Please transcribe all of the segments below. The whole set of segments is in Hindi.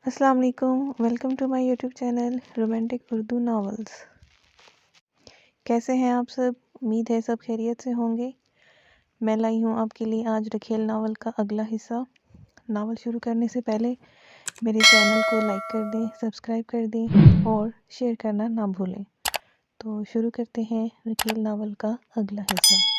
अस्सलाम वालेकुम। Welcome to my YouTube channel romantic Urdu novels. कैसे हैं आप सब? उम्मीद है सब खैरियत से होंगे। मैं लाई हूँ आपके लिए आज रखेल नावल का अगला हिस्सा। नावल शुरू करने से पहले मेरे चैनल को लाइक कर दें, सब्सक्राइब कर दें और शेयर करना ना भूलें। तो शुरू करते हैं रखेल नावल का अगला हिस्सा।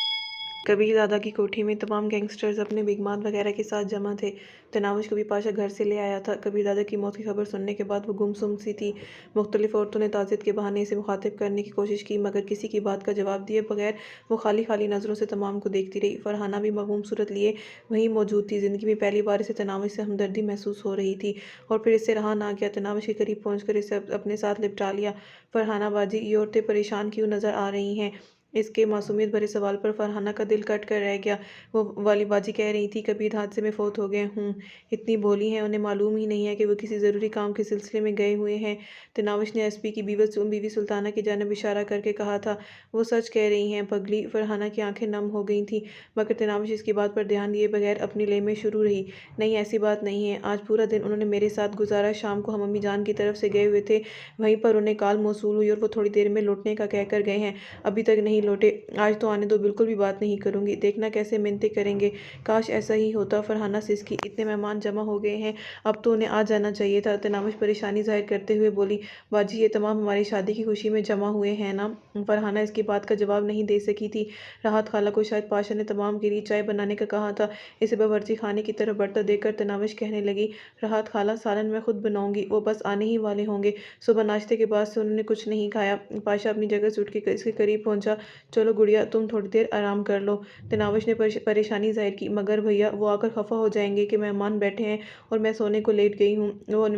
कबीर दादा की कोठी में तमाम गैंगस्टर्स अपने बिगमात वगैरह के साथ जमा थे। तनावश कबीर पाशा घर से ले आया था। कबीर दादा की मौत की खबर सुनने के बाद वो गुमसुम सी थी। मुख्तलिफ औरतों ने ताज़ियत के बहाने इसे मुखातिब करने की कोशिश की, मगर किसी की बात का जवाब दिए बगैर वो खाली खाली नज़रों से तमाम को देखती रही। फरहाना भी मगमूम सूरत लिए वहीं मौजूद थी। ज़िंदगी में पहली बार इसे तनावश से हमदर्दी महसूस हो रही थी और फिर इससे रहा ना गया। तनावश के करीब पहुँच इसे अपने साथ लिपटा लिया। फरहाना बाजी, ये औरतें परेशान क्यों नज़र आ रही हैं? इसके मासूमियत भरे सवाल पर फरहाना का दिल कट कर रह गया। वो वाली बाजी कह रही थी, कबीर हादसे में फ़ौत हो गए। इतनी भोली हैं, उन्हें मालूम ही नहीं है कि वो किसी ज़रूरी काम के सिलसिले में गए हुए हैं। तनावश ने एसपी की बीवी सुल्ताना की जानिब इशारा करके कहा था, वो सच कह रही हैं पगली। फरहाना की आंखें नम हो गई थीं, मगर तनावश इसकी बात पर ध्यान दिए बगैर अपनी ले में शुरू रही। नहीं, ऐसी बात नहीं है। आज पूरा दिन उन्होंने मेरे साथ गुजारा। शाम को हम अम्मी जान की तरफ से गए हुए थे, वहीं पर उन्हें कॉल मौसूल हुई और वो थोड़ी देर में लौटने का कहकर गए हैं। अभी तक नहीं लौटे। आज तो आने दो, बिल्कुल भी बात नहीं करूंगी। देखना कैसे मिन्नतें करेंगे। काश ऐसा ही होता। फरहाना सिसकी, इतने मेहमान जमा हो गए हैं, अब तो उन्हें आ जाना चाहिए था। तनावश परेशानी जाहिर करते हुए बोली, बाजी ये तमाम हमारी शादी की खुशी में जमा हुए हैं ना? फरहाना इसकी बात का जवाब नहीं दे सकी थी। राहत खाला को शायद पाशा ने तमाम के लिए चाय बनाने का कहा था। इसे बावर्ची खाने की तरफ बढ़ता देखकर तनावश कहने लगी, राहत खाला सालन मैं खुद बनाऊंगी, वो बस आने ही वाले होंगे। सुबह नाश्ते के बाद से उन्होंने कुछ नहीं खाया। पाशा अपनी जगह से उठ के इसके करीब पहुंचा। चलो गुड़िया, तुम थोड़ी देर आराम कर लो। तनावश ने परेशानी जाहिर की, मगर भैया वो आकर खफा हो जाएंगे कि मेहमान बैठे हैं और मैं सोने को लेट गई हूँ।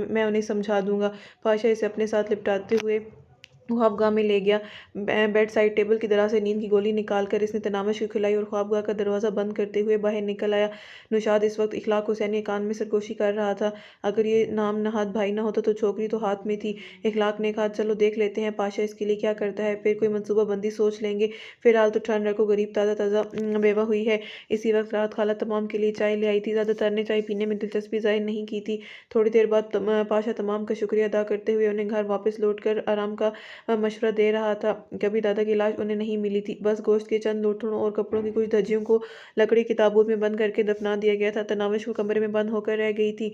मैं उन्हें समझा दूंगा। पाशा इसे अपने साथ लिपटाते हुए ख्वाबगाह में ले गया। बेड साइड टेबल की दरा से नींद की गोली निकालकर इसने तनावश को खिलाई और ख्वाबगाह का दरवाज़ा बंद करते हुए बाहर निकल आया। नुशाद इस वक्त इखलाक हुसैन के कान में सरगोशी कर रहा था। अगर ये नाम नहाद भाई ना होता तो छोकरी तो हाथ में थी। इखलाक ने कहा, चलो देख लेते हैं पाशा इसके लिए क्या करता है, फिर कोई मनसूबाबंदी सोच लेंगे। फिलहाल तो ठंड रखो, गरीब ताज़ा ताज़ा बेवा हुई है। इसी वक्त राहत खाला तमाम के लिए चाय ले आई थी। ज़्यादातर ने चाय पीने में दिलचस्पी जाहिर नहीं की थी। थोड़ी देर बाद पाशा तमाम का शुक्रिया अदा करते हुए उन्हें घर वापस लौट कर आराम का मशवरा दे रहा था। कभी दादा की लाश उन्हें नहीं मिली थी, बस गोश्त के चंद लोथड़ों और कपड़ों की कुछ धज्जियों को लकड़ी की ताबूत में बंद करके दफना दिया गया था। तनावश को कमरे में बंद होकर रह गई थी।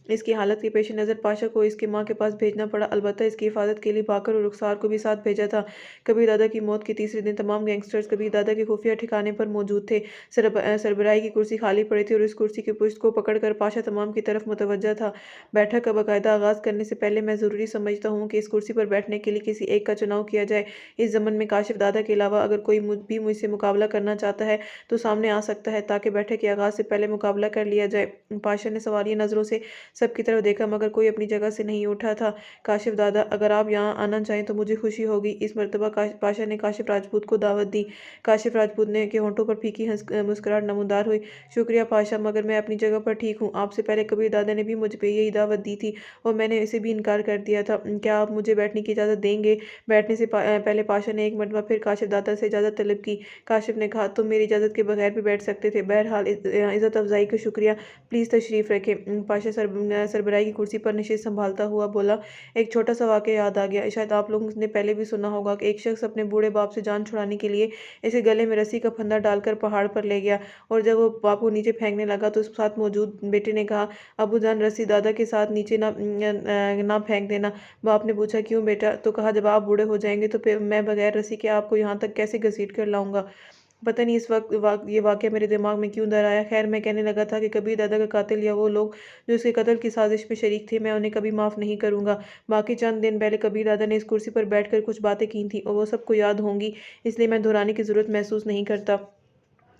इसकी हालत के पेश नज़र पाशा को इसकी माँ के पास भेजना पड़ा। अलबत्ता इसकी हिफाजत के लिए बाकर और रुखसार को भी साथ भेजा था। कबीर दादा की मौत के तीसरे दिन तमाम गैंगस्टर्स कबीर दादा के खुफिया ठिकाने पर मौजूद थे। सरबराही की कुर्सी खाली पड़ी थी और इस कुर्सी की पुश्त को पकड़कर पाशा तमाम की तरफ मुतवज्जा था। बैठक का बाकायदा आगाज करने से पहले मैं ज़रूरी समझता हूँ कि इस कुर्सी पर बैठने के लिए किसी एक का चुनाव किया जाए। इस ज़मन में काशिफ दादा के अलावा अगर कोई भी मुझसे मुकाबला करना चाहता है तो सामने आ सकता है, ताकि बैठक के आगाज़ से पहले मुकाबला कर लिया जाए। पाशा ने सवालिया नज़रों से सबकी तरफ देखा, मगर कोई अपनी जगह से नहीं उठा था। काशिफ दादा, अगर आप यहाँ आना चाहें तो मुझे खुशी होगी। इस मरतबा पाशा ने काशिफ राजपूत को दावत दी। काशिफ राजपूत ने के होंठों पर फीकी मुस्कुराहट नमूदार हुई। शुक्रिया पाशा, मगर मैं अपनी जगह पर ठीक हूँ। आपसे पहले कबीर दादा ने भी मुझ पर यही दावत दी थी और मैंने इसे भी इनकार कर दिया था। क्या आप मुझे बैठने की इजाज़त देंगे? बैठने से पहले पाशा ने एक मरतबा फिर काशिफ दादा से इजाज़त तलब की। काशिफ ने कहा, तुम मेरी इजाज़त के बगैर भी बैठ सकते थे। बहरहाल इज़्ज़त अफजाई का शुक्रिया, प्लीज़ तशरीफ़ रखें। पाशा सरबराही की कुर्सी पर नशिस्त संभालता हुआ बोला, एक छोटा सा वाक़या याद आ गया। शायद आप लोगों ने पहले भी सुना होगा कि एक शख्स अपने बूढ़े बाप से जान छुड़ाने के लिए इसे गले में रस्सी का फंदा डालकर पहाड़ पर ले गया, और जब वो बापू नीचे फेंकने लगा तो उस साथ मौजूद बेटे ने कहा, अबू जान रस्सी दादा के साथ नीचे ना फेंक देना। बाप ने पूछा, क्यों बेटा? तो कहा, जब आप बूढ़े हो जाएंगे तो फिर मैं बगैर रस्सी के आपको यहाँ तक कैसे घसीट कर लाऊंगा। पता नहीं इस वक्त ये वाक़या मेरे दिमाग में क्यों दर आया। खैर, मैं कहने लगा था कि कबीर दादा का कातिल या वो लोग जो उसके कत्ल की साजिश में शरीक थे, मैं उन्हें कभी माफ़ नहीं करूँगा। बाकी चंद दिन पहले कबीर दादा ने इस कुर्सी पर बैठकर कुछ बातें की थी और वो सबको याद होंगी, इसलिए मैं दोहराने की ज़रूरत महसूस नहीं करता।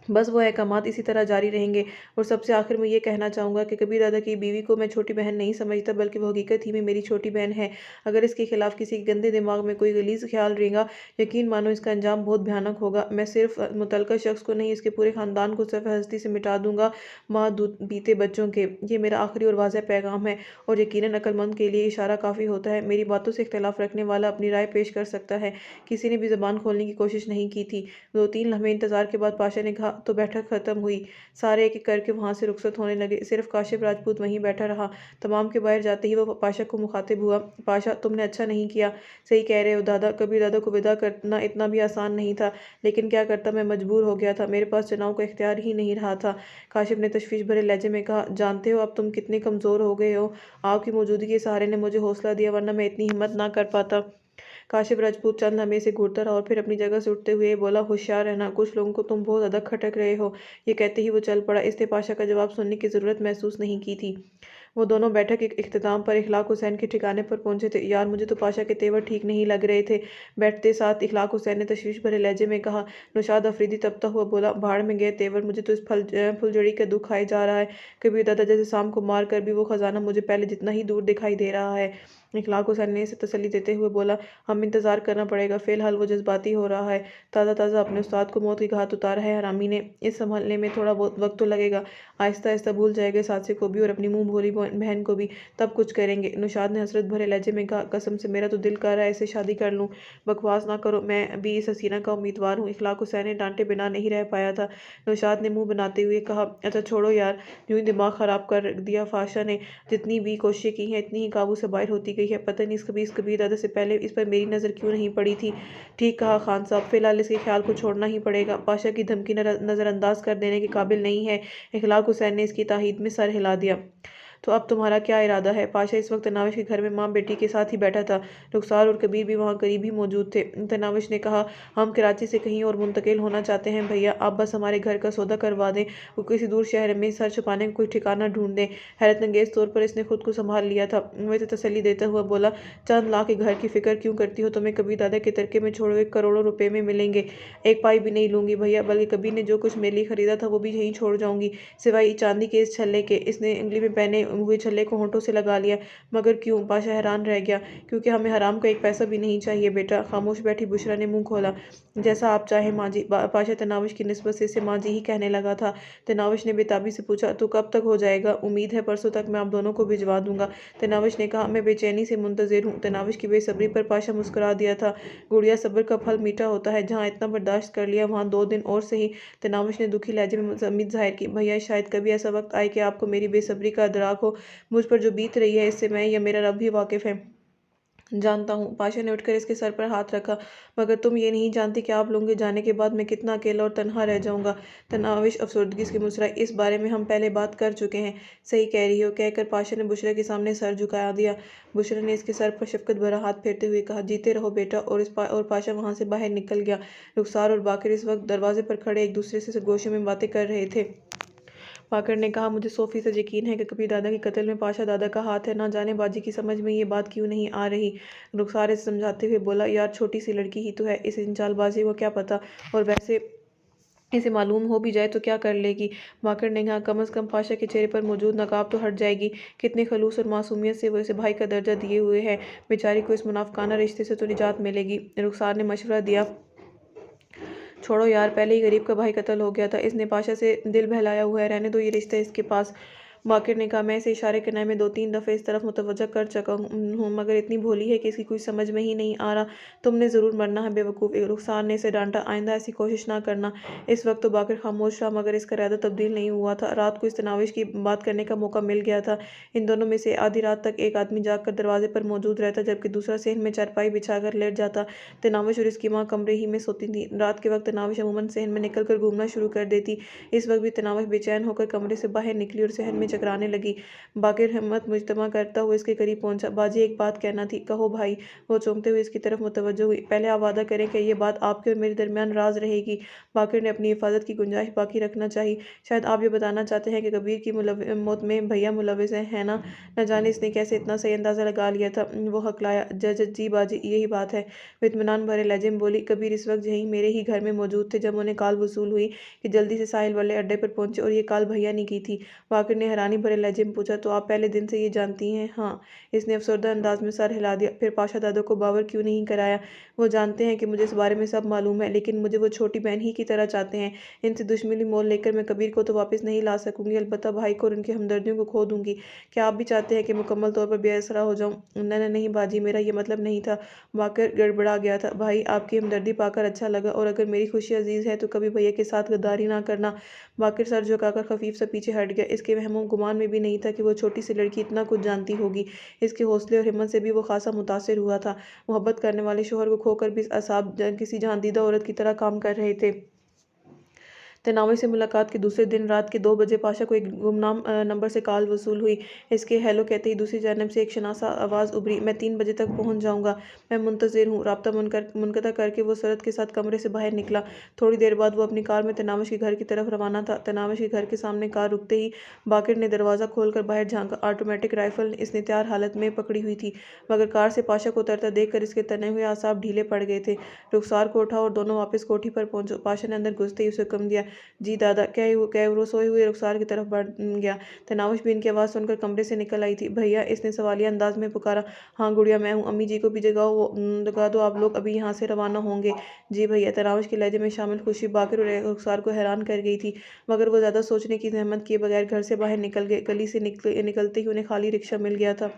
बस वो अहकामात इसी तरह जारी रहेंगे। और सबसे आखिर में ये कहना चाहूँगा कि कबीर दादा की बीवी को मैं छोटी बहन नहीं समझता, बल्कि वो हकीकत ही में मेरी छोटी बहन है। अगर इसके खिलाफ किसी के गंदे दिमाग में कोई गलीज़ ख्याल रहेगा, यकीन मानो इसका अंजाम बहुत भयानक होगा। मैं सिर्फ मुतलका शख्स को नहीं, इसके पूरे ख़ानदान को सफ़े हस्ती से मिटा दूंगा, माँ दूध पीते बच्चों के। ये मेरा आखिरी और वाज़ेह पैगाम है, और यकीनन अक्लमंद के लिए इशारा काफ़ी होता है। मेरी बातों से इख्तलाफ रखने वाला अपनी राय पेश कर सकता है। किसी ने भी ज़बान खोलने की कोशिश नहीं की थी। 2-3 लम्हे इंतज़ार के बाद पाशा ने कहा, तो बैठक खत्म हुई। सारे एक एक करके वहां से रुखसत होने लगे। सिर्फ काशिफ राजपूत वहीं बैठा रहा। तमाम के बाहर जाते ही वो पाशा को मुखातिब हुआ। पाशा, तुमने अच्छा नहीं किया। सही कह रहे हो दादा, कबीर दादा को विदा करना इतना भी आसान नहीं था, लेकिन क्या करता, मैं मजबूर हो गया था। मेरे पास चुनाव का इख्तियार ही नहीं रहा था। काशिफ ने तशवीश भरे लहजे में कहा, जानते हो अब तुम कितने कमज़ोर हो गए हो। आपकी मौजूदगी के सहारे ने मुझे हौसला दिया, वरना मैं इतनी हिम्मत ना कर पाता। काशिफ राजपूत चंद लम्हे से घूरता रहा और फिर अपनी जगह से उठते हुए बोला, होशियार रहना, कुछ लोगों को तुम बहुत ज़्यादा खटक रहे हो। ये कहते ही वो चल पड़ा। इसने पाशा का जवाब सुनने की ज़रूरत महसूस नहीं की थी। वो दोनों बैठक के इख्तिताम पर इखलाक हुसैन के ठिकाने पर पहुंचे थे। यार, मुझे तो पाशा के तेवर ठीक नहीं लग रहे थे। बैठते साथ इखलाक हुसैन ने तशवीश भरे लहजे में कहा। नौशाद अफरीदी तपता हुआ बोला, भाड़ में गए तेवर, मुझे तो इस फुलझड़ी का दुख खाई जा रहा है। कबीर दादा जैसे शाम को मार कर भी वो खजाना मुझे पहले जितना ही दूर दिखाई दे रहा है। इखलाक हुसैन ने इसे तसल्ली देते हुए बोला, हम इंतजार करना पड़ेगा, फिलहाल वो जज्बाती हो रहा है। ताज़ा ताज़ा अपने उस्ताद को मौत की घात उतारा है हरामी ने। इस संभलने में थोड़ा बहुत वक्त तो लगेगा। आहिस्ता आहिस्ता भूल जाएगा सासे को भी और अपनी मुंह भोली बहन को भी, तब कुछ करेंगे। नौशाद ने हसरत भरे लहजे में कहा, कसम से मेरा तो दिल कर रहा है इससे शादी कर लूँ। बकवास ना करो, मैं भी इस हसीना का उम्मीदवार हूँ। इखलाक हुसैन ने डांटे बिना नहीं रह पाया था। नौशाद ने मुंह बनाते हुए कहा, अच्छा छोड़ो यार, यूं ही दिमाग खराब कर दिया। फाशा ने जितनी भी कोशिशें की हैं, इतनी ही काबू से बाहर होती गई है। पता नहीं इस कबीर दादा से पहले इस पर मेरी नज़र क्यों नहीं पड़ी थी। ठीक कहा खान साहब, फिलहाल इसके ख्याल को छोड़ना ही पड़ेगा। पाशा की धमकी नज़रअंदाज कर देने के काबिल नहीं है। इखलाक हुसैन ने इसकी ताहीद में सर हिला दिया। तो अब तुम्हारा क्या इरादा है। पाशा इस वक्त तनाविश के घर में माँ बेटी के साथ ही बैठा था। रुखसार और कबीर भी वहाँ करीब ही मौजूद थे। तनाविश ने कहा, हम कराची से कहीं और मुंतकिल होना चाहते हैं भैया, आप बस हमारे घर का सौदा करवा दें। वो किसी दूर शहर में सर छुपाने का कोई ठिकाना ढूंढ दें। हैरत अंगेज तौर पर इसने खुद को संभाल लिया था। वह तो तसल्ली देता हुआ बोला, चंद लाख के घर की फिक्र क्यों करती हो, तुम्हें कबीर दादा के तरके में छोड़ो 1 करोड़ रुपए में मिलेंगे। एक पाई भी नहीं लूंगी भैया, बल्कि कबीर ने जो कुछ मेरे लिए खरीदा था वो भी यहीं छोड़ जाऊंगी, सिवाय चांदी के इस छल्ले के। इसने उंगली में पहने हुए छल्ले को होंठों से लगा लिया। मगर क्यों। पाशा हैरान रह गया। क्योंकि हमें हराम का एक पैसा भी नहीं चाहिए बेटा। खामोश बैठी बुशरा ने मुंह खोला। जैसा आप चाहे माँ जी। पाशा तनाविश की निस्बत से इसे माँ जी ही कहने लगा था। तनाविश ने बेताबी से पूछा, तो कब तक हो जाएगा। उम्मीद है परसों तक मैं आप दोनों को भिजवा दूंगा। तनाविश ने कहा, मैं बेचैनी से मुंतजिर हूँ। तनाविश की बेसब्री पर पाशा मुस्कुरा दिया था। गुड़िया, सब्र का फल मीठा होता है, जहाँ इतना बर्दाश्त कर लिया वहाँ 2 दिन और सही। तनाविश ने दुखी लहजे में उम्मीद जाहिर की। भैया, शायद कभी ऐसा वक्त आए कि आपको मेरी बेसब्री का अदराक हो। मुझ पर जो बीत रही है इससे मैं या मेरा रब भी वाकिफ है। जानता हूँ। पाशा ने उठकर इसके सर पर हाथ रखा। मगर तुम ये नहीं जानती कि आप लोगों के जाने के बाद मैं कितना अकेला और तन्हा रह जाऊंगा। तनाविश अफसरदगी से मुस्कुराई। इस बारे में हम पहले बात कर चुके हैं। सही कह रही हो, कहकर पाशा ने बुशरा के सामने सर झुका दिया। बुशरा ने इसके सर पर शफकत भरा हाथ फेरते हुए कहा, जीते रहो बेटा। और पाशा वहां से बाहर निकल गया। रुखसार और बाकिर इस वक्त दरवाजे पर खड़े एक दूसरे से सरगोशे में बातें कर रहे थे। पाकर ने कहा, मुझे 100% यकीन है कि कबीर दादा के कत्ल में पाशा दादा का हाथ है। ना जाने बाजी की समझ में ये बात क्यों नहीं आ रही। रुखसार इसे समझाते हुए बोला, यार छोटी सी लड़की ही तो है, इस चालबाजी को क्या पता, और वैसे इसे मालूम हो भी जाए तो क्या कर लेगी। माकर ने कहा, कम से कम पाशा के चेहरे पर मौजूद नकाब तो हट जाएगी। कितने खलूस और मासूमियत से वो इसे भाई का दर्जा दिए हुए है। बेचारी को इस मुनाफकाना रिश्ते से तो निजात मिलेगी। रुखसार ने मशवरा दिया, छोड़ो यार, पहले ही गरीब का भाई कत्ल हो गया था, इसने पाशा से दिल बहलाया हुआ है, रहने दो ये रिश्ता इसके पास। बाकिर ने कहा, मैं इसे इशारे के नए में 2-3 दफ़े इस तरफ मुतवज्जा कर चुका हूँ, मगर इतनी भोली है कि इसकी कुछ समझ में ही नहीं आ रहा। तुमने ज़रूर मरना है बेवकूफ़। रुखसार ने इसे डांटा, आइंदा ऐसी कोशिश ना करना। इस वक्त तो बाकिर खामोश रहा, मगर इसका इरादा तब्दील नहीं हुआ था। रात को इस तनाविश की बात करने का मौका मिल गया था। इन दोनों में से आधी रात तक एक आदमी जाग कर दरवाजे पर मौजूद रहता, जबकि दूसरा सहन में चारपाई बिछाकर लेट जाता। तनाविश और इसकी माँ कमरे ही में सोती थी। रात के वक्त तनाविश अमूमन सहन में निकल कर घूमना शुरू कर देती। इस वक्त भी तनाविश बेचैन होकर कमरे से बाहर निकली और सहन में चकराने लगी। बाकिर हिम्मत मुजतमा करता हुआ इसके करीब पहुंचा। बाजी, एक बात कहना थी। कहो भाई। वो चौंकते हुए इसकी तरफ मुतवज्जो हुई। पहले आप वादा करें कि ये बात आपके और मेरे दरमियान राज रहेगी। बाकिर ने अपनी हिफाजत की गुंजाइश बाकी रखना चाहिए। शायद आप ये बताना चाहते हैं कि कबीर की मौत में भैया मुलविस है ना। न जाने इसने कैसे इतना सही अंदाज़ा लगा लिया था। वो हकलाया, जज जी बाजी, यही बात है। वो इत्मीनान भरे लहजे में बोली, कबीर इस वक्त यहीं मेरे ही घर में मौजूद थे जब उन्हें कॉल वसूल हुई कि जल्दी से साहिल वाले अड्डे पर पहुंचे, और ये कॉल भैया ने की थी। बाकिर ने हैरानी भरे लहजे में पूछा, तो आप पहले दिन से ये जानती हैं? हाँ। इसने अफसरदा अंदाज में सर हिला दिया। फिर पाशा दादा को बावर क्यों नहीं कराया? वो जानते हैं कि मुझे इस बारे में सब मालूम है, लेकिन मुझे वो छोटी बहन ही की तरह चाहते हैं। इनसे दुश्मनी मोल लेकर मैं कबीर को तो वापस नहीं ला सकूंगी, अलबत्ता भाई को और उनकी हमदर्दियों को खो दूंगी। क्या आप भी चाहते हैं कि मुकम्मल तौर पर बेअसरा हो जाऊं? नहीं बाजी, मेरा ये मतलब नहीं था। वाकर गड़बड़ा गया था। भाई, आपकी हमदर्दी पाकर अच्छा लगा, और अगर मेरी खुशी अजीज है तो कभी भैया के साथ गद्दारी ना करना। बाकिर सर झुकाकर खफीफ सा पीछे हट गया। इसके वहमों गुमान में भी नहीं था कि वो छोटी सी लड़की इतना कुछ जानती होगी। इसके हौसले और हिम्मत से भी वो खासा मुतासिर हुआ था। मोहब्बत करने वाले शोहर को खोकर भी असाब किसी जहांदीदा औरत की तरह काम कर रहे थे। तनावी से मुलाकात के दूसरे दिन रात के 2 बजे पाशा को एक गुमनाम नंबर से कॉल वसूल हुई। इसके हेलो कहते ही दूसरी जानब से एक शनासा आवाज़ उभरी, मैं 3 बजे तक पहुंच जाऊंगा, मैं मुंतज़िर हूँ। राब्ता मुनक़ता करके वो सरत के साथ कमरे से बाहर निकला। थोड़ी देर बाद वो अपनी कार में तनावश के घर की तरफ रवाना था। तनावश के घर के सामने कार रुकते ही बाकिर ने दरवाज़ा खोलकर बाहर झांका। ऑटोमेटिक राइफल इसने तैयार हालत में पकड़ी हुई थी, मगर कार से पाशा को उतरता देखकर इसके तने हुए आसाब ढीले पड़ गए थे। रुखसार को उठा और दोनों वापस कोठी पर पहुंचो। पाशा ने अंदर घुसते ही उसे हुक्म दिया, जी दादा। क्या वो सोए हुए रुखसार की तरफ बढ़ गया। तनावश भी इनकी आवाज़ सुनकर कमरे से निकल आई थी। भैया, इसने सवालिया अंदाज में पुकारा। हाँ गुड़िया, मैं हूँ। अम्मी जी को भी जगा दो, आप लोग अभी यहाँ से रवाना होंगे। जी भैया। तनावश के लहजे में शामिल खुशी बाकिर और रुखसार को हैरान कर गई थी, मगर वो ज़्यादा सोचने की जहमत किए बगैर घर से बाहर निकल गए। गली से निकलते ही उन्हें खाली रिक्शा मिल गया था।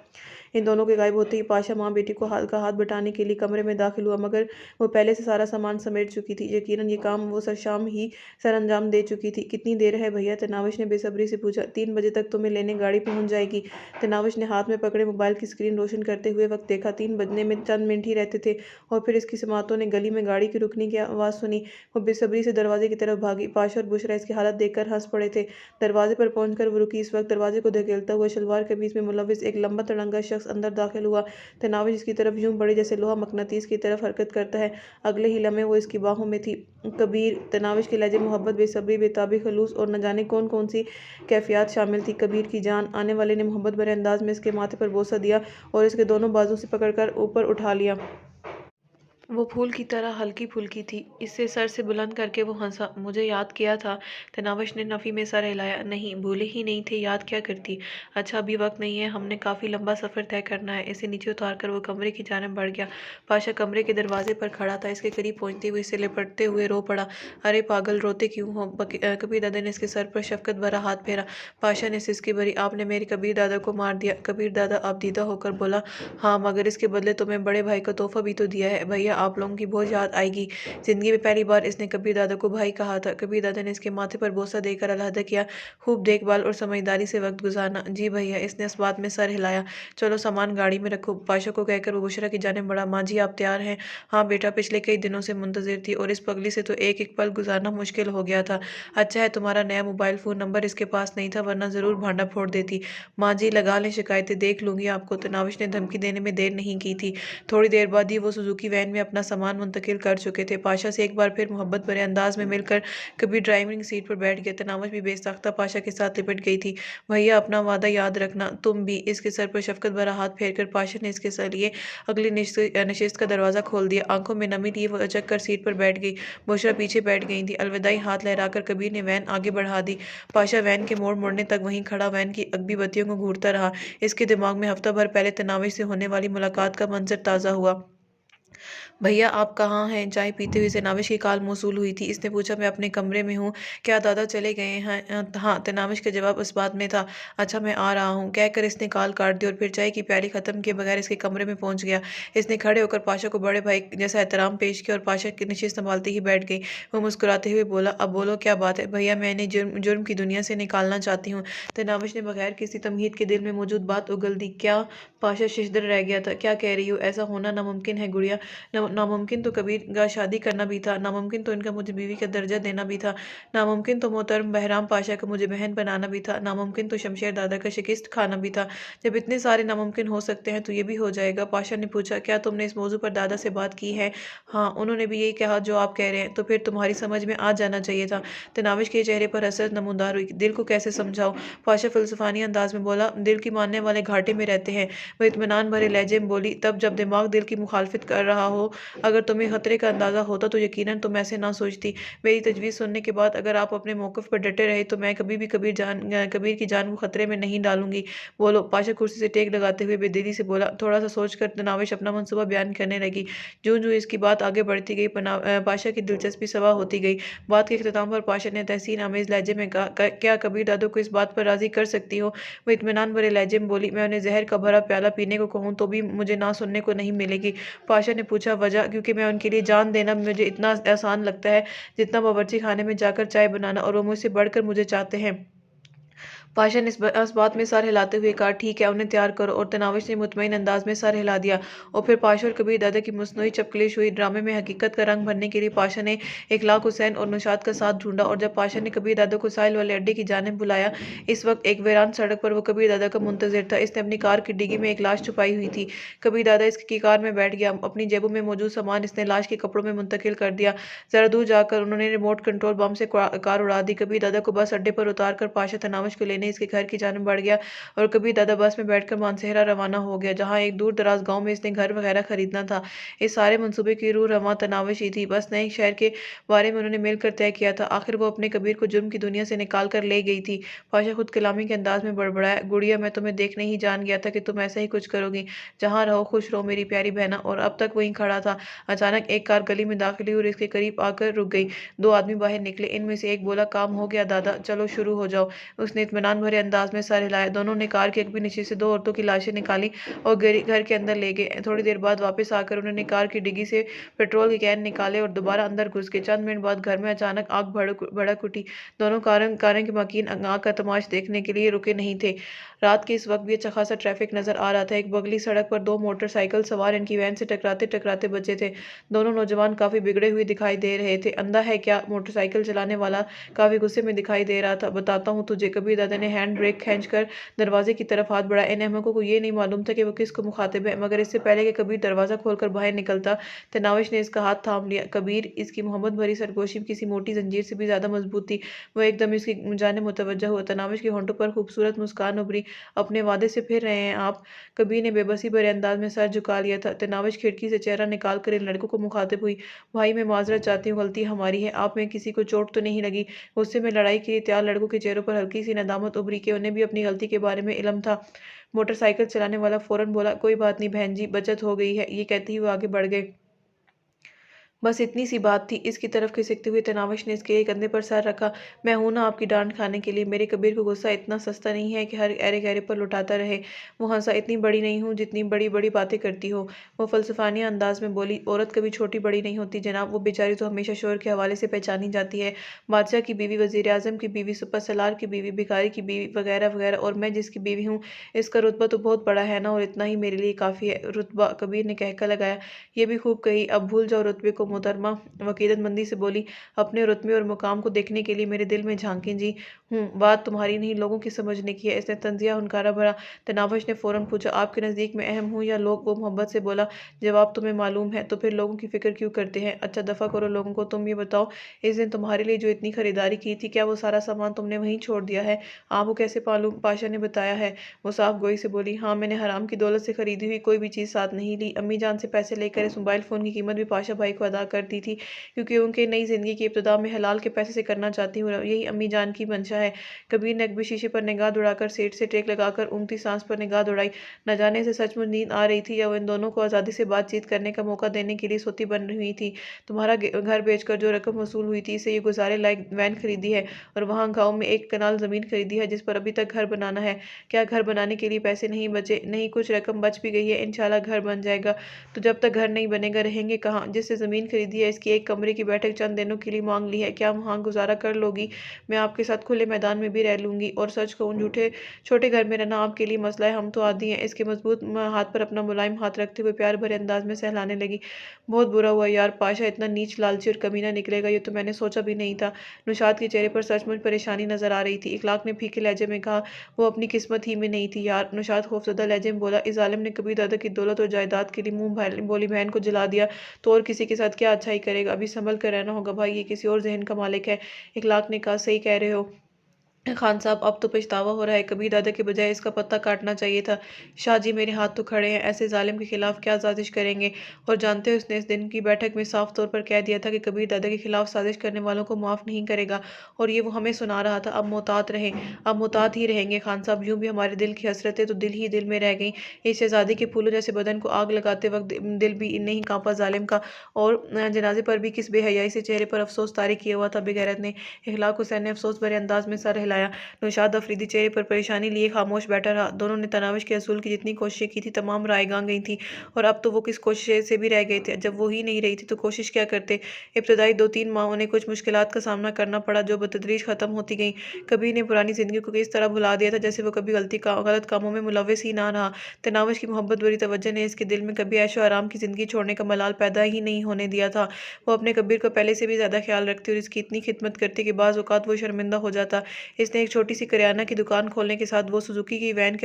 इन दोनों के गायब होते ही पाशा माँ बेटी को हाथ बटाने के लिए कमरे में दाखिल हुआ, मगर वो पहले से सारा सामान समेट चुकी थी। यकीनन ये काम वो शाम ही सर अंजाम दे चुकी थी। कितनी देर है भैया? तनावश ने बेसब्री से पूछा। 3 बजे तक तुम्हें लेने गाड़ी पहुंच जाएगी। तनावश ने हाथ में पकड़े मोबाइल की स्क्रीन रोशन करते हुए वक्त देखा। 3 बजने में चंद मिनट ही रहते थे, और फिर इसकी समातों ने गली में गाड़ी की रुकने की आवाज़ सुनी। वो बेसब्री से दरवाजे की तरफ भागी। पाशा और बुशरा इसकी हालत देखकर हंस पड़े थे। दरवाजे पर पहुंचकर वो रुकी। इस वक्त दरवाजे को धकेलता हुआ शलवार कमीज में मुलविस एक लंबा तड़ंगा शख्स अंदर दाखिल हुआ। तनावश इसकी तरफ यूं बढ़ी जैसे लोहा मकनातीस की तरफ हरकत करता है। अगले ही लम्हे वो इसकी बाहों में थी। कबीर। तनावश के लहजे मोहब्बत, बेसब्री, बेताबी, खलूस और न जाने कौन कौन सी कैफियत शामिल थी। कबीर की जान। आने वाले ने मोहब्बत भरे अंदाज में इसके माथे पर बोसा दिया और इसके दोनों बाजू से पकड़कर ऊपर उठा लिया। वो फूल की तरह हल्की फुल्की थी। इससे सर से बुलंद करके वो हंसा। मुझे याद किया था? तनावश ने नफ़ी में सर हिलाया। नहीं, भूले ही नहीं थे, याद क्या करती। अच्छा, अभी वक्त नहीं है, हमने काफ़ी लंबा सफ़र तय करना है। इसे नीचे उतार कर वो कमरे की जानिब बढ़ गया। पाशा कमरे के दरवाजे पर खड़ा था। इसके करीब पहुंचते हुए इसे लिपटते हुए रो पड़ा। अरे पागल, रोते क्यों हो? कबीर दादा ने इसके सर पर शफकत भरा हाथ फेरा। पाशा ने सिसकी भरी, आपने मेरे कबीर दादा को मार दिया। कबीर दादा आप दीदा होकर बोला, हाँ, मगर इसके बदले तुम्हें बड़े भाई का तोहफा भी तो दिया है। भैया, आप लोगों की बहुत याद आएगी। जिंदगी में पहली बार इसने कबीर दादा को भाई कहा था। कबीर दादा ने इसके माथे पर बोसा देकर अलहदा किया। खूब देखभाल और समझदारी से वक्त गुजारना। जी भैया। इसने इस बात में सर हिलाया। चलो सामान गाड़ी में रखो। पाशा को कहकर वो बुशरा की जाने बढ़ा। माँ जी, आप तैयार हैं? हाँ बेटा, पिछले कई दिनों से मुंतजिर थी, और इस पगली से तो एक एक पल गुजारना मुश्किल हो गया था। अच्छा है तुम्हारा नया मोबाइल फ़ोन नंबर इसके पास नहीं था, वरना ज़रूर भांडा फोड़ देती। माँ जी, लगा लें शिकायतें, देख लूंगी आपको। तनाविश ने धमकी देने में देर नहीं की थी। थोड़ी देर बाद ही वो सुजुकी वैन में अपना सामान मुंतकिल कर चुके थे। पाशा से एक बार फिर मोहब्बत भरे अंदाज में मिलकर कबीर ड्राइविंग सीट पर बैठ गया। तनावश भी बेसाख्ता पाशा के साथ लिपट गई थी। भैया, अपना वादा याद रखना, तुम भी। इसके सर पर शफकत भरा हाथ फेरकर पाशा ने इसके लिए अगली नशिस्त का दरवाजा खोल दिया। आंखों में नमी लिए वो अचक कर सीट पर बैठ गई। बुशरा पीछे बैठ गई थी। अलविदाई हाथ लहराकर कबीर ने वैन आगे बढ़ा दी। पाशा वैन के मोड़ मुड़ने तक वहीं खड़ा वैन की अगबी बत्तियों को घूरता रहा। इसके दिमाग में हफ्ता भर पहले तनाविश से होने वाली मुलाकात का मंजर ताज़ा हुआ। भैया, आप कहाँ हैं? चाय पीते हुए तनाविश की कॉल मौसूल हुई थी। इसने पूछा, मैं अपने कमरे में हूँ। क्या दादा चले गए हैं? हाँ, तनाविश का जवाब इस बात में था। अच्छा, मैं आ रहा हूँ, कहकर इसने कॉल काट दी और फिर चाय की प्याली खत्म किए बगैर इसके कमरे में पहुंच गया। इसने खड़े होकर पाशा को बड़े भाई जैसा एहतराम पेश किया और पाशा की नशिस्त संभालते ही बैठ गई। वो मुस्कुराते हुए बोला, अब बोलो क्या बात है? भैया, मैं इन्हें जुर्म की दुनिया से निकालना चाहती हूँ। तनाविश ने बगैर किसी तमहीद के दिल में मौजूद बात उगल दी। क्या? पाशा शिशदर रह गया था। क्या कह रही हो? ऐसा होना नामुमकिन है गुड़िया। नामुमकिन तो कबीर का शादी करना भी था, नामुमकिन तो इनका मुझे बीवी का दर्जा देना भी था, नामुमकिन तो मोहतरम बहराम पाशा का मुझे बहन बनाना भी था, नामुमकिन तो शमशेर दादा का शिकस्त खाना भी था। जब इतने सारे नामुमकिन हो सकते हैं तो ये भी हो जाएगा। पाशा ने पूछा, क्या तुमने इस मौजू पर दादा से बात की है? हाँ, उन्होंने भी यही कहा जो आप कह रहे हैं। तो फिर तुम्हारी समझ में आ जाना चाहिए था। तनाविश के चेहरे पर हसरत नमूदार हुई। दिल को कैसे समझाओ? पाशा फलसफानी अंदाज में बोला, दिल की मानने वाले घाटे में रहते हैं। वह इत्मीनान भरे लहजे में बोली, तब जब दिमाग दिल की मुखालफत कर रहा हो अगर तुम्हें खतरे का अंदाज़ा होता तो यकीनन तुम ऐसे ना सोचती। मेरी तजवीज़ सुनने के बाद अगर आप अपने मौक़िफ़ पर डटे रहे तो मैं कभी भी कबीर की जान को खतरे में नहीं डालूंगी। बोलो। पाशा कुर्सी से टेक लगाते हुए बेदिली से बोला। थोड़ा सा सोचकर तनाविश अपना मनसूबा बयान करने लगी। ज्यों ज्यों इसकी बात आगे बढ़ती गई पाशा की दिलचस्पी सवा होती गई। बात के इख्तिताम पर पाशा ने तहसीन आमेज लहजे में कहा, क्या कबीर दादो को इस बात पर राजी कर सकती हो? वो इत्मीनान भरे लहजे में बोली, मैं उन्हें जहर का भरा प्याला पीने को कहूँ तो भी मुझे ना सुनने को नहीं मिलेगी। पाशा ने पूछा, वजह? क्योंकि मैं उनके लिए जान देना मुझे इतना आसान लगता है जितना बावर्ची खाने में जाकर चाय बनाना, और वो मुझसे बढ़कर मुझे चाहते हैं। पाशा ने इस बात में सर हिलाते हुए कहा, ठीक है, उन्हें तैयार करो। और तनाविश ने मुतमईन अंदाज में सर हिला दिया। और फिर पाशा और कबीर दादा की मसनूई चपकलिश हुई। ड्रामे में हकीकत का रंग भरने के लिए पाशा ने इखलाक हुसैन और नौशाद का साथ ढूंढा। और जब पाशा ने कबीर दादा को साहिल वाले अड्डे की जानिब बुलाया, इस वक्त एक वीरान सड़क पर वो कबीर दादा का मुंतजिर था। इसने अपनी कार की डिग्गी में एक लाश छुपाई हुई थी। कबीर दादा इसकी कार में बैठ गया। अपनी जेबों में मौजूद सामान इसने लाश के कपड़ों में मुंतकिल कर दिया। जरा दूर जाकर उन्होंने रिमोट कंट्रोल बम से कार उड़ा दी। कबीर दादा को बस अड्डे पर उतार कर पाशा तनाविश को लेने इसके घर की जानिब बढ़ गया। और कबीर दादा बस में बैठकर मानसेहरा रवाना हो गया, जहां एक दूर दराज गांव में इसने घर वगैरह खरीदना था। इस सारे मंसूबे की रूह रवां तनाविश ही थी। बस नए शहर के बारे में उन्होंने मिलकर तय किया था। आखिर वो अपने कबीर को जुर्म की दुनिया से निकाल कर ले गई थी। पाशा खुद कलामी के अंदाज में बड़बड़ाया, गुड़िया, मैं तुम्हें देखने ही जान गया था कि तुम ऐसा ही कुछ करोगी। जहां रहो खुश रहो मेरी प्यारी बहना। और अब तक वहीं खड़ा था। अचानक एक कार गली में दाखिल हुई और इसके करीब आकर रुक गई। दो आदमी बाहर निकले। इनमें से एक बोला, काम हो गया दादा, चलो शुरू हो जाओ। उसने इत्मीनान भरे अंदाज में सर हिलाया। दोनों ने कार के अगबी नीचे से दो औरतों की लाशें निकाली और घर के अंदर ले गए। थोड़ी देर बाद वापस आकर उन्होंने कार की डिग्गी से पेट्रोल के कैन निकाले और दोबारा अंदर घुस गए। चंद मिनट बाद घर में अचानक आग भड़क उठी। दोनों कारें के मकीन आग का तमाश देखने के लिए रुके नहीं थे। रात के इस वक्त भी अच्छा खासा ट्रैफिक नजर आ रहा था। एक बगली सड़क पर दो मोटरसाइकिल सवार इनकी वैन से टकराते टकराते बचे थे। दोनों नौजवान काफी बिगड़े हुए दिखाई दे रहे थे। अंधा है क्या? मोटरसाइकिल चलाने वाला काफी गुस्से में दिखाई दे रहा था। बताता हूँ तुझे। कबीर दादा ने हैंड ब्रेक खींचकर दरवाजे की तरफ हाथ बढ़ाया। इन अहमकों को यह नहीं मालूम था कि वो किसको मुखातिब है। मगर इससे पहले कि कबीर दरवाजा खोलकर बाहर निकलता, तनाविश ने इसका हाथ थाम लिया। कबीर, इसकी मोहब्बत भरी सरगोशी किसी मोटी जंजीर से भी ज्यादा मजबूत थी। वो एकदम इसकी जानिब मुतवज्जा हुआ। तनाविश के होंठों पर खूबसूरत मुस्कान उभरी। अपने वादे से फिर रहे हैं आप? कबीर ने बेबसी भरे अंदाज में सर झुका लिया था। तनाविश खिड़की से चेहरा निकाल कर इन लड़कों को मुखातिब हुई। भाई, मैं माजरत चाहती हूँ, गलती हमारी है। आप में किसी को चोट तो नहीं लगी? गुस्से में लड़ाई के लिए तैयार लड़कों के चेहरों पर हल्की सी नदामत उभरी कि उन्हें भी अपनी गलती के बारे में इल्म था। मोटरसाइकिल चलाने वाला फौरन बोला, कोई बात नहीं बहन जी, बचत हो गई है। ये कहते ही वो आगे बढ़ गए। बस इतनी सी बात थी। इसकी तरफ खिसकते हुए तनाविश ने इसके एक कंधे पर सर रखा। मैं हूं ना आपकी डांट खाने के लिए। मेरे कबीर को गुस्सा इतना सस्ता नहीं है कि हर अरे गहरे पर लुटाता रहे। वो हंसा, इतनी बड़ी नहीं हूँ जितनी बड़ी बड़ी बातें करती हो। वो फलसफानिया अंदाज में बोली, औरत कभी छोटी बड़ी नहीं होती जनाब। वो बेचारी तो हमेशा शोर के हवाले से पहचानी जाती है। बादशाह की बीवी, वजीर आजम की बीवी, सुपर सलार की बीवी, भिखारी की बीवी, वगैरह वगैरह। और मैं जिसकी बीवी हूँ, इसका रुतबा तो बहुत बड़ा है ना। और इतना ही मेरे लिए काफ़ी है। रुतबा? कबीर ने कहका लगाया। ये भी खूब कही। अब भूल जाओ रुतबे को। मोहतरमा वकीदतमंदी से बोली, अपने रुतबे और मुकाम को देखने के लिए मेरे दिल में झांकें जी। बात तुम्हारी नहीं, लोगों की समझने की है। इसने तंजिया हुनकारा भरा। तनावश ने फौरन पूछा, आपके नज़दीक में अहम हूँ या लोग? वो मोहब्बत से बोला, जवाब तुम्हें मालूम है तो फिर लोगों की फिक्र क्यों करते हैं? अच्छा दफ़ा करो लोगों को। तुम ये बताओ, इस दिन तुम्हारे लिए जो इतनी खरीदारी की थी, क्या वो सारा सामान तुमने वहीं छोड़ दिया है? आपको कैसे मालूम? पाशा ने बताया है। वो साफ गोई से बोली, हाँ, मैंने हराम की दौलत से खरीदी हुई कोई भी चीज़ साथ नहीं ली। अम्मी जान से पैसे लेकर इस मोबाइल फ़ोन की कीमत भी पाशा भाई को अदा कर दी थी, क्योंकि उनके नई ज़िंदगी की इब्तिदा में हलाल के पैसे से करना चाहती हूँ। यही अम्मी जान की मंशा है। कबीर ने अकबी शीशे पर निगाह दौड़ाकर सीट से टेक लगाकर ऊँगती सांस पर निगाह दौड़ाई। न जाने से सचमुच नींद आ रही थी या वो इन दोनों को आज़ादी से बातचीत करने का मौका देने के लिए सोती बन रही हुई थी। तुम्हारा घर बेचकर जो रकम वसूल हुई थी, इससे ये गुजारे लायक वैन खरीदी है और वहाँ गाँव में 1 कनाल ज़मीन खरीदी है जिस पर अभी तक घर बनाना है। क्या घर बनाने के लिए पैसे नहीं बचे? नहीं, कुछ रकम बच भी गई है। इंशाल्लाह घर बन जाएगा। तो जब तक घर नहीं बनेगा रहेंगे कहाँ? जिससे ज़मीन खरीदी है, इसकी एक कमरे की बैठक चंद दिनों के लिए मांग ली है। क्या वहाँ गुजारा कर लोगी? मैं आपके साथ खुले मैदान में भी रह लूंगी। और सच कहूँ, झूठे छोटे घर में रहना आपके लिए मसला है। हम तो आदी हैं। इसके मजबूत हाथ पर अपना मुलायम हाथ रखते हुए प्यार भरे अंदाज में सहलाने लगी। बहुत बुरा हुआ यार, पाशा इतना नीच, लालची और कमीना निकलेगा ये तो मैंने सोचा भी नहीं था। नुशाद के चेहरे पर सचमुच परेशानी नजर आ रही थी। इखलाक ने फीके लहजे में कहा, वो अपनी किस्मत ही में नहीं थी यार। नुशाद खौफजदा लहजे में बोला, इस जालिम ने कबीर दादा की दौलत और जायदाद के लिए मुंह बोली बहन को जला दिया तो और किसी के साथ क्या अच्छाई करेगा? अभी संभल कर रहना होगा भाई, ये किसी और जहन का मालिक है। इखलाक ने कहा, सही कह रहे हो। खान साहब अब तो पछतावा हो रहा है, कबीर दादा के बजाय इसका पत्ता काटना चाहिए था। शाहजी मेरे हाथ तो खड़े हैं, ऐसे जालिम के खिलाफ क्या साजिश करेंगे। और जानते हो उसने इस दिन की बैठक में साफ तौर पर कह दिया था कि कबीर दादा के खिलाफ साजिश करने वालों को माफ नहीं करेगा। और ये वो हमें सुना रहा था, अब मोहतात रहें, अब मोहतात ही रहेंगे खान साहब। यूं भी हमारे दिल की हसरतें तो दिल ही दिल में रह गई। इस शहजादी के फूलों जैसे बदन को आग लगाते वक्त दिल भी नहीं कांपा जालिम का। और जनाजे पर भी किस बेहयाई से चेहरे पर अफसोस तारी किया हुआ था बेगैरत ने। इखलाक हुसैन ने अफसोस भरे अंदाज में सर हिलाया। नौशाद अफरीदी चेहरे पर परेशानी लिए खामोश बैठा रहा। दोनों ने तनाविश के असूल की जितनी कोशिशें की थी तमाम रायगां गई थी। और अब तो वो किस कोशिश से भी रह गए थे। जब वो ही नहीं रही थी तो कोशिश क्या करते। इब्तदाई 2-3 माह उन्हें कुछ मुश्किलात का सामना करना पड़ा जो बतदरीज खत्म होती गई। कबीर ने पुरानी जिंदगी को इस तरह भुला दिया था जैसे वो कभी गलत कामों में मुलविस ही ना रहा। तनाविश की मोहब्बत भरी तवज्जो ने इसके दिल में कभी ऐशो आराम की जिंदगी छोड़ने का मलाल पैदा ही नहीं होने दिया था। वो अपने कबीर को पहले से भी ज्यादा ख्याल रखती और इसकी इतनी खिदमत करती कि बाज़ औक़ात वो शर्मिंदा हो जाता। इसने एक छोटी सी करियाना की दुकान खोलने के साथ वो सुजुकी की वैन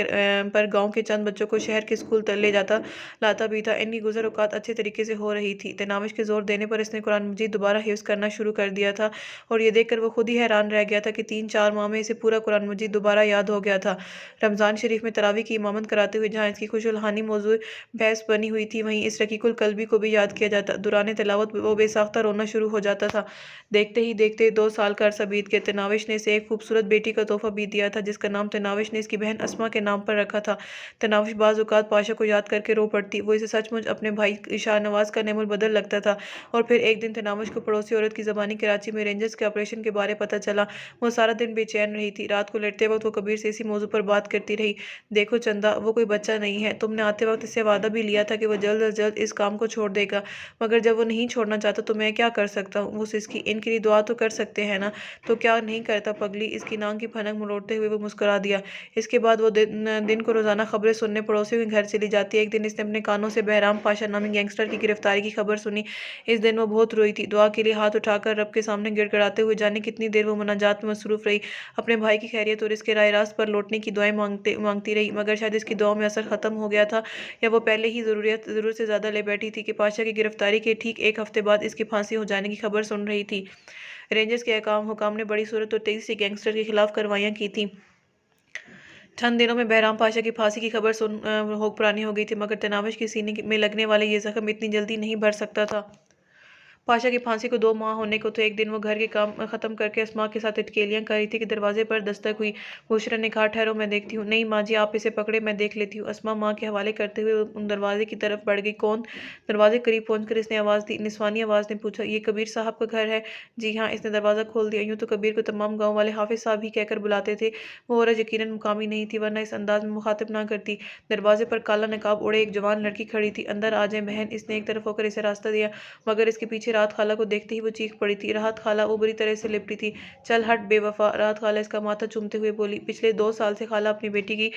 पर गांव के चंद बच्चों को शहर के स्कूल तक ले जाता लाता भी था। इनकी गुजर औकात अच्छे तरीके से हो रही थी। तनाविश के जोर देने पर इसने कुरान मजीद दोबारा हिफ्ज करना शुरू कर दिया था। और ये देखकर वो खुद ही हैरान रह गया था कि 3-4 माह में इसे पूरा कुरान मजीद दोबारा याद हो गया था। रमज़ान शरीफ में तरावी की इमामत कराते हुए जहाँ इसकी खुशुलहानी मौजू बहस बनी हुई थी वहीं इस रकीकुल कल्बी को भी याद किया जाता। दुराने तिलावत वो बेसाख्ता रोना शुरू हो जाता था। देखते ही देखते 2 साल का अरसा बीत गया। तनाविश ने इसे एक खूबसूरत बेटी का तोहफा भी दिया था जिसका नाम तनाविश ने इसकी बहन अस्मा के नाम पर रखा था। तनाविश बाज़ औक़ात पाशा को याद करके रो पड़ती। वो इसे सचमुच अपने भाई शाहनवाज का नेमुल बदल लगता था। और फिर एक दिन तनाविश को पड़ोसी औरत की ज़बानी कराची में रेंजर्स के ऑपरेशन के बारे पता चला। वो सारा दिन बेचैन रही थी। रात को लेटते वक्त वो कबीर से इसी मौजू पर बात करती रही। देखो चंदा, वो कोई बच्चा नहीं है। तुमने आते वक्त इससे वादा भी लिया था कि वो जल्द अज जल्द इस काम को छोड़ देगा, मगर जब वो नहीं छोड़ना चाहता तो मैं क्या कर सकता हूँ। वो सिसकी, इनके लिए दुआ तो कर सकते हैं ना। तो क्या नहीं करता पगली। इसकी नाक की भनक मरोड़ते हुए वो मुस्कुरा दिया। इसके बाद वो दिन को रोजाना खबरें सुनने पड़ोसियों के घर चली जाती। एक दिन इसने अपने कानों से बहराम पाशा नामी गैंगस्टर की गिरफ्तारी की खबर सुनी। इस दिन वो बहुत रोई थी। दुआ के लिए हाथ उठाकर रब के सामने गिड़गिड़ाते हुए जाने कितनी देर वो मनाजात में मसरूफ रही। अपने भाई की खैरियत और इसके राय रास्त पर लौटने की दुआएं मांगती रही, मगर शायद इसकी दुआओं में असर खत्म हो गया था या वो पहले ही जरूरत से ज्यादा ले बैठी थी कि पाशा की गिरफ्तारी के ठीक 1 हफ्ते बाद इसकी फांसी हो जाने की खबर सुन रही थी। रेंजर्स के हुकाम ने बड़ी सूरत और तेजी से गैंगस्टर के खिलाफ कार्रवाइयां की थी। चंद दिनों में बहराम पाशा की फांसी की खबर हो पुरानी हो गई थी, मगर तनाविश के सीने में लगने वाले ये जख्म इतनी जल्दी नहीं भर सकता था। पाशा की फांसी को 2 माह होने को तो एक दिन वो घर के काम खत्म करके अस्मा के साथ इटकेलियां कर रही थी कि दरवाजे पर दस्तक हुई। बुशरा ने कहा, ठहरो मैं देखती हूँ। नहीं माँ जी, आप इसे पकड़े, मैं देख लेती हूँ। अस्मा माँ के हवाले करते हुए उन दरवाजे की तरफ बढ़ गई। कौन? दरवाजे करीब पहुंचकर इसने आवाज़ दी। निस्वानी आवाज़ ने पूछा, ये कबीर साहब का घर है? जी हाँ। इसने दरवाज़ा खोल दिया। यूँ तो कबीर को तमाम गाँव वाले हाफिज साहब ही कहकर बुलाते थे। वो औरत यकीनन मुकामी नहीं थी, वरना इस अंदाज में मुखातिब ना करती। दरवाजे पर काला नकाब ओढ़े एक जवान लड़की खड़ी थी। अंदर आ जाए बहन। इसने एक तरफ होकर इसे रास्ता दिया, मगर इसके पीछे राहत खाला को देखते ही वो चीख पड़ी थी। राहत खाला, वो बुरी तरह से लिपटी थी। चल हट बेवफा। राहत खाला इसका माथा चूमते हुए बोली। पिछले 2 साल से खाला अपनी बेटी की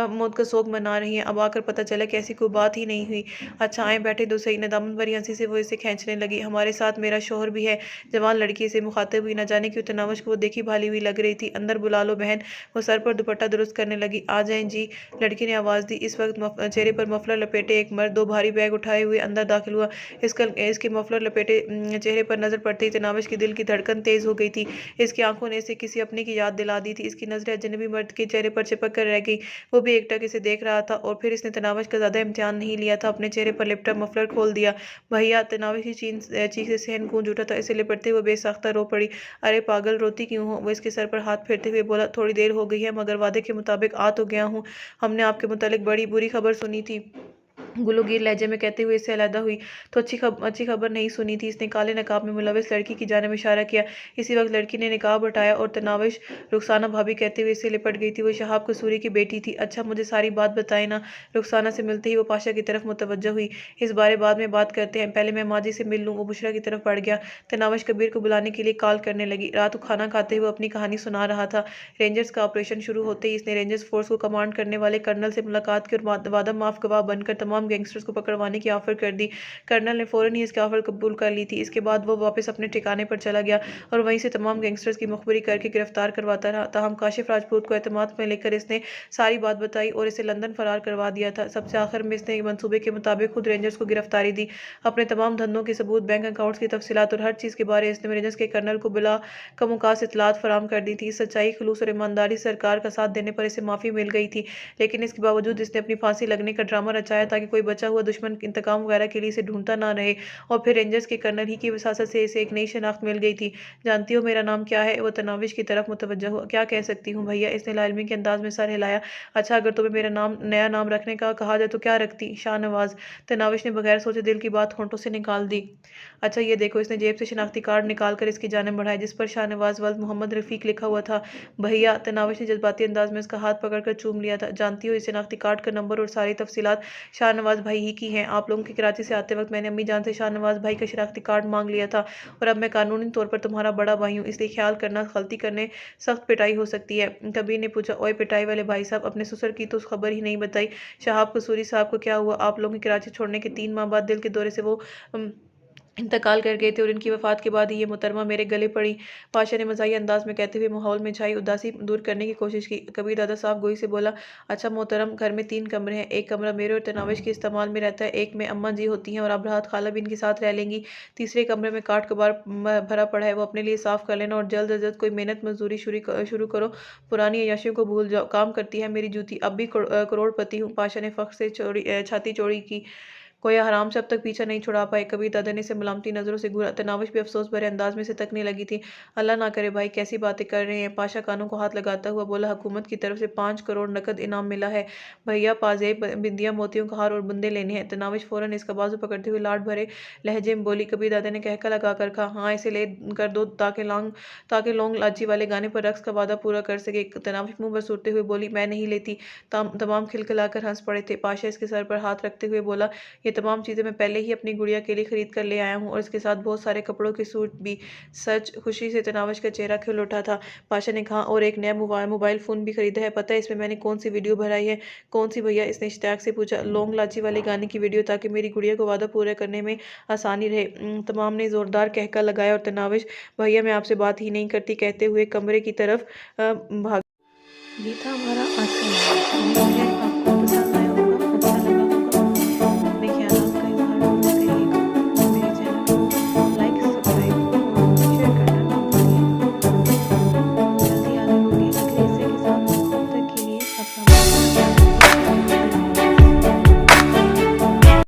मौत का शोक मना रही है। अब आकर पता चला कि ऐसी कोई बात ही नहीं हुई। अच्छा आए बैठे दो सही। नदामत भरी हंसी से वो इसे खींचने लगी। हमारे साथ मेरा शोहर भी है। जवान लड़की से मुखातिब हुई। न जाने क्यों तनावश को वो देखी भाली हुई लग रही थी। अंदर बुला लो बहन। वो सर पर दुपट्टा दुरुस्त करने लगी। आ जाएं जी, लड़की ने आवाज़ दी। इस वक्त चेहरे पर मफलर लपेटे एक मर्द 2 भारी बैग उठाए हुए अंदर दाखिल हुआ। इसके मफलर लपेटे चेहरे पर नजर पड़ते ही तनाविश के दिल की धड़कन तेज हो गई थी। इसकी आंखों ने इसे किसी अपने की याद दिला दी थी। इसकी नजरें अजनबी मर्द के चेहरे पर चिपक कर रह गई। वो भी एकटक इसे देख रहा था। और फिर इसने तनाविश का ज्यादा इम्तिहान नहीं लिया था। अपने चेहरे पर लिपटा मफलर खोल दिया। भैया! तनाविश की चीख से सहन गूंज उठा था। इसे लिपटते हुए बेसाख्ता रो पड़ी। अरे पागल, रोती क्यों हो? वो इसके सर पर हाथ फेरते हुए बोला। थोड़ी देर हो गई है, मगर वादे के मुताबिक आ तो गया हूँ। हमने आपके मुतालिक बड़ी बुरी खबर सुनी थी, गुलूगीर लहजे में कहते हुए इससे अलहदा हुई। तो अच्छी खबर नहीं सुनी थी। इसने काले नकाब में मुलविस लड़की की जानिब इशारा किया। इसी वक्त लड़की ने निकाब हटाया और तनाविश रुखसाना भाभी कहते हुए इससे लिपट गई थी। वो शहाब कसूरी की बेटी थी। अच्छा मुझे सारी बात बताए ना। रुखसाना से मिलते ही वो पाशा की तरफ मुतवज्जो हुई। इस बारे बाद में बात करते हैं, पहले मैं माजी से मिल लूँ। वो बुशरा की तरफ बढ़ गया। तनाविश कबीर को बुलाने के लिए कॉल करने लगी। रात को खाना खाते हुए अपनी कहानी सुना रहा था। रेंजर्स का ऑपरेशन शुरू होते ही इसने रेंजर्स फोर्स को कमांड करने वाले कर्नल से मुलाकात की और वादा माफ गवाह बनकर तमाम तमाम गैंगस्टर्स को पकड़वाने की ऑफर कर दी। कर्नल ने फ़ौरन ही इसकी ऑफर कबूल कर ली थी। इसके बाद वो वापस अपने ठिकाने पर चला गया और वहीं से तमाम गैंगस्टर्स की मुखबरी करके गिरफ्तार करवाता रहा। ताहम काशिफ राजपूत को एतमाद में लेकर इसने सारी बात बताई और इसे लंदन फरार करवा दिया था। सबसे आखिर में इसने मंसूबे के मुताबिक खुद रेंजर्स को गिरफ्तारी दी। अपने तमाम धंधों के सबूत, बैंक अकाउंट्स की तफसीलात और हर चीज़ के बारे इसने रेंजर्स के कर्नल को बिला कमुकास इतलात फराम कर दी थी। सच्चाई, खलूस और ईमानदारी सरकार का साथ देने पर इसे माफ़ी मिल गई थी, लेकिन इसके बावजूद इसने अपनी फांसी लगने का ड्रामा रचाया ताकि कोई बचा हुआ दुश्मन इंतकाम वगैरह के लिए इसे ढूंढता ना रहे। और फिर रेंजर्स के कर्नल ही की वसासत से इसे एक नई शनाख्त मिल गई थी। जानती हो मेरा नाम क्या है? वो तनाविश की तरफ मुतवज्जह हुआ। क्या कह सकती हूँ भैया? इसने लाइलमी के अंदाज में सर हिलाया। अच्छा, अगर तुम्हें मेरा नाम नया नाम रखने का कहा जाए तो क्या रखती? शाहनवाज। तनाविश ने बगैर सोचे दिल की बात होंठों से निकाल दी। अच्छा ये देखो, इसने जेब से शनाख्ती कार्ड निकाल कर इसकी जानिब बढ़ाया जिस पर शाहनवाज वल्द मोहम्मद रफ़ीक लिखा हुआ था। भैया, तनाविश ने जज्बाती अंदाज में उसका हाथ पकड़कर चूम लिया था। जानती हो इस शनाख्ती कार्ड का नंबर और सारी तफसीलात शाहनवाज भाई ही की हैं। आप लोगों के कराची से आते वक्त मैंने अम्मी जान से शाहनवाज भाई का शनाख्ती कार्ड मांग लिया था और अब मैं कानूनी तौर पर तुम्हारा बड़ा भाई हूँ, इसलिए ख्याल करना गलती करने सख्त पिटाई हो सकती है। कबीर ने पूछा, ओए पिटाई वाले भाई साहब, अपने ससुर की तो खबर ही नहीं बताई। शहाब कसूरी साहब को क्या हुआ? आप लोगों की कराची छोड़ने के 3 माह बाद दिल के दौरे से वो इंतकाल कर गए थे और इनकी वफात के बाद ही ये मुहतरमा मेरे गले पड़ी। पाशा ने मज़ाही अंदाज में कहते हुए माहौल में छाई उदासी दूर करने की कोशिश की। कबीर दादा साहब गोई से बोला, अच्छा मोहतरम, घर में 3 कमरे हैं। एक कमरा मेरे और तनाविश के इस्तेमाल में रहता है, एक में अम्मा जी होती हैं और अब रात खाला भी इनके साथ रह लेंगी। तीसरे कमरे में काट कबार भरा पड़ा है, वो अपने लिए साफ़ कर लेना और जल्द अज जल्द कोई मेहनत मजदूरी शुरू करो। पुरानी अय्याशियों को भूल जाओ। काम करती है मेरी जूती, अब भी करोड़पति हूँ। पाशा ने फ़ख्र से छाती चौड़ी की। कोई हराम से अब तक पीछा नहीं छुड़ा पाए। कबीर दादा ने इसे मलामती नज़रों से घूरा। तनाविश भी अफसोस भरे अंदाज में से तकने लगी थी। अल्लाह ना करे भाई, कैसी बातें कर रहे हैं? पाशा कानों को हाथ लगाता हुआ बोला, हुकूमत की तरफ से 5 करोड़ नकद इनाम मिला है भैया, पाजेब, बिंदियाँ, मोतियों का हार और बुंदे लेने हैं। तनाविश फ़ौरन इसका बाजू पकड़ते हुए लाड भरे लहजे में बोली। कबीर दादा ने कहका लगा कर कहा, हाँ इसे ले कर दो ताकि लौंग लाची वाले गाने पर रक्स का वादा पूरा कर सके। तनाविश मुंह बसूरते हुए बोली, मैं नहीं लेती। तमाम खिलखिलाकर हंस पड़े थे। पाशा इसके सर पर हाथ रखते हुए बोला, ये तमाम चीज़ें मैं पहले ही अपनी गुड़िया के लिए खरीद कर ले आया हूँ और इसके साथ बहुत सारे कपड़ों के सूट भी। सच? खुशी से तनाविश का चेहरा खिल उठा था। पाशा ने कहा, और एक नया मोबाइल फ़ोन भी खरीदा है। पता है इसमें मैंने कौन सी वीडियो भराई है? कौन सी भैया? इसने इश्तियाक से पूछा। लौंग लाची वाले गाने की वीडियो, ताकि मेरी गुड़िया को वादा पूरा करने में आसानी रहे। तमाम ने ज़ोरदार कहका लगाया और तनाविश, भैया मैं आपसे बात ही नहीं करती कहते हुए कमरे की तरफ भाग। ये था हमारा आज का वीडियो। उम्मीद है आपको